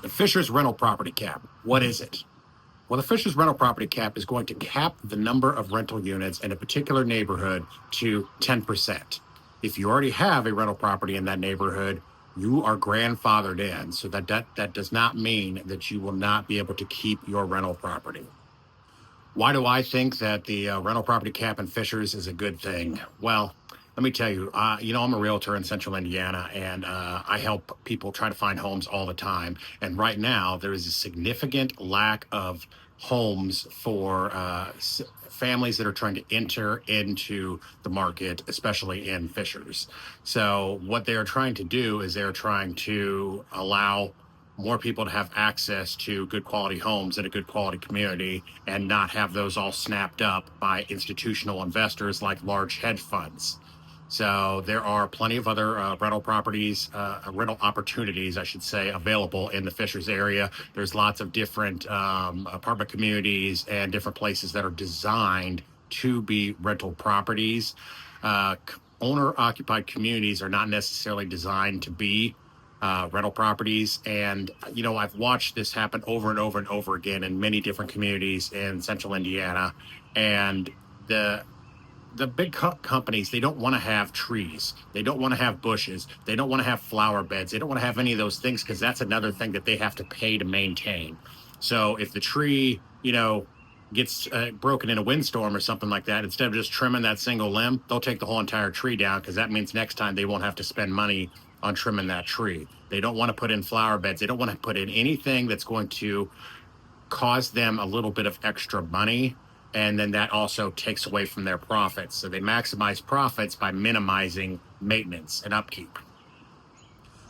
The Fishers rental property cap. What is it? Well, the Fishers rental property cap is going to cap the number of rental units in a particular neighborhood to 10%. If you already have a rental property in that neighborhood, you are grandfathered in. So that does not mean that you will not be able to keep your rental property. Why do I think that the rental property cap in Fishers is a good thing? Well, let me tell you, I'm a realtor in central Indiana, and I help people try to find homes all the time. And right now, there is a significant lack of homes for families that are trying to enter into the market, especially in Fishers. So what they are trying to do is they're trying to allow more people to have access to good quality homes in a good quality community and not have those all snapped up by institutional investors like large hedge funds. So there are plenty of other rental properties, rental opportunities, I should say, available in the Fishers area. There's lots of different apartment communities and different places that are designed to be rental properties. Owner-occupied communities are not necessarily designed to be rental properties. And, I've watched this happen over and over and over again in many different communities in central Indiana. And the big companies, they don't want to have trees. They don't want to have bushes. They don't want to have flower beds. They don't want to have any of those things because that's another thing that they have to pay to maintain. So if the tree, gets broken in a windstorm or something like that, instead of just trimming that single limb, they'll take the whole entire tree down because that means next time they won't have to spend money on trimming that tree. They don't want to put in flower beds. They don't want to put in anything that's going to cause them a little bit of extra money. And then that also takes away from their profits. So they maximize profits by minimizing maintenance and upkeep.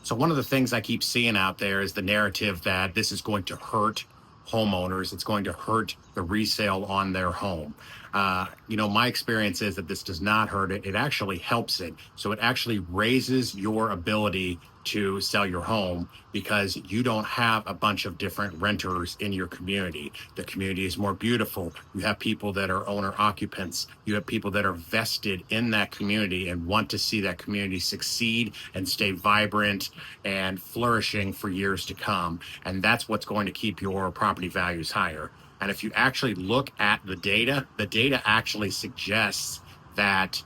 So one of the things I keep seeing out there is the narrative that this is going to hurt homeowners. It's going to hurt the resale on their home. My experience is that this does not hurt it. It actually helps it. So it actually raises your ability to sell your home because you don't have a bunch of different renters in your community. The community is more beautiful. You have people that are owner occupants. You have people that are vested in that community and want to see that community succeed and stay vibrant and flourishing for years to come. And that's what's going to keep your property values higher. And if you actually look at the data actually suggests that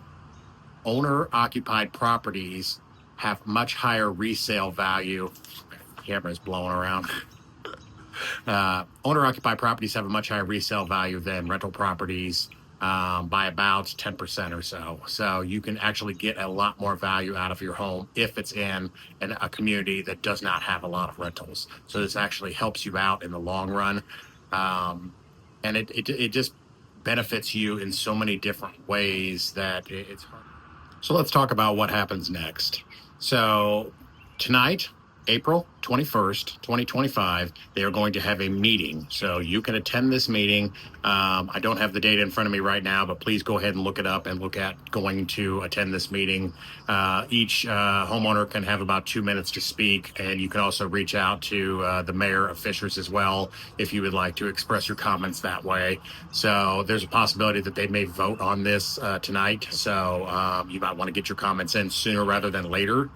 owner-occupied properties have much higher resale value. Camera's blowing around. Owner-occupied properties have a much higher resale value than rental properties by about 10% or so. So you can actually get a lot more value out of your home if it's in a community that does not have a lot of rentals. So this actually helps you out in the long run. And it just benefits you in so many different ways that it's hard. So let's talk about what happens next. So tonight, April 21st, 2025, they are going to have a meeting. So you can attend this meeting. I don't have the data in front of me right now, but please go ahead and look it up and look at going to attend this meeting. Each homeowner can have about 2 minutes to speak, and you can also reach out to the mayor of Fishers as well if you would like to express your comments that way. So there's a possibility that they may vote on this tonight. So you might want to get your comments in sooner rather than later.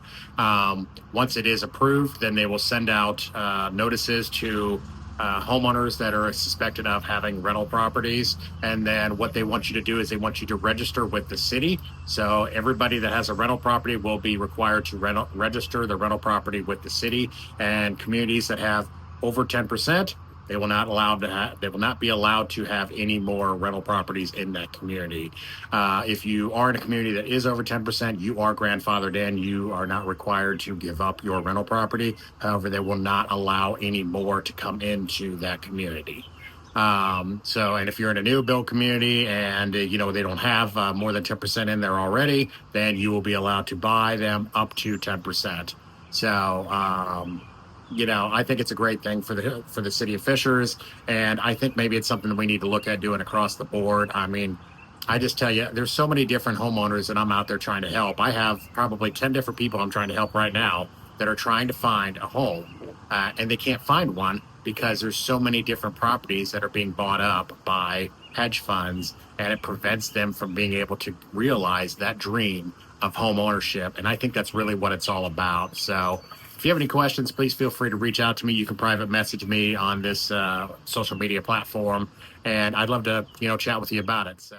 Once it is approved, then they will send out notices to homeowners that are suspected of having rental properties. And then what they want you to do is they want you to register with the city. So everybody that has a rental property will be required to register the rental property with the city. And communities that have over 10%, they will not be allowed to have any more rental properties in that community. If you are in a community that is over 10%, you are grandfathered in. You are not required to give up your rental property. However, they will not allow any more to come into that community. And if you're in a new build community and, they don't have more than 10% in there already, then you will be allowed to buy them up to 10%. So, I think it's a great thing for the city of Fishers, and I think maybe it's something that we need to look at doing across the board. I mean, I just tell you, there's so many different homeowners that I'm out there trying to help. I have probably 10 different people I'm trying to help right now that are trying to find a home, and they can't find one because there's so many different properties that are being bought up by hedge funds, and it prevents them from being able to realize that dream of home ownership. And I think that's really what it's all about. So If you have any questions, please feel free to reach out to me. You can private message me on this social media platform, and I'd love to chat with you about it. So.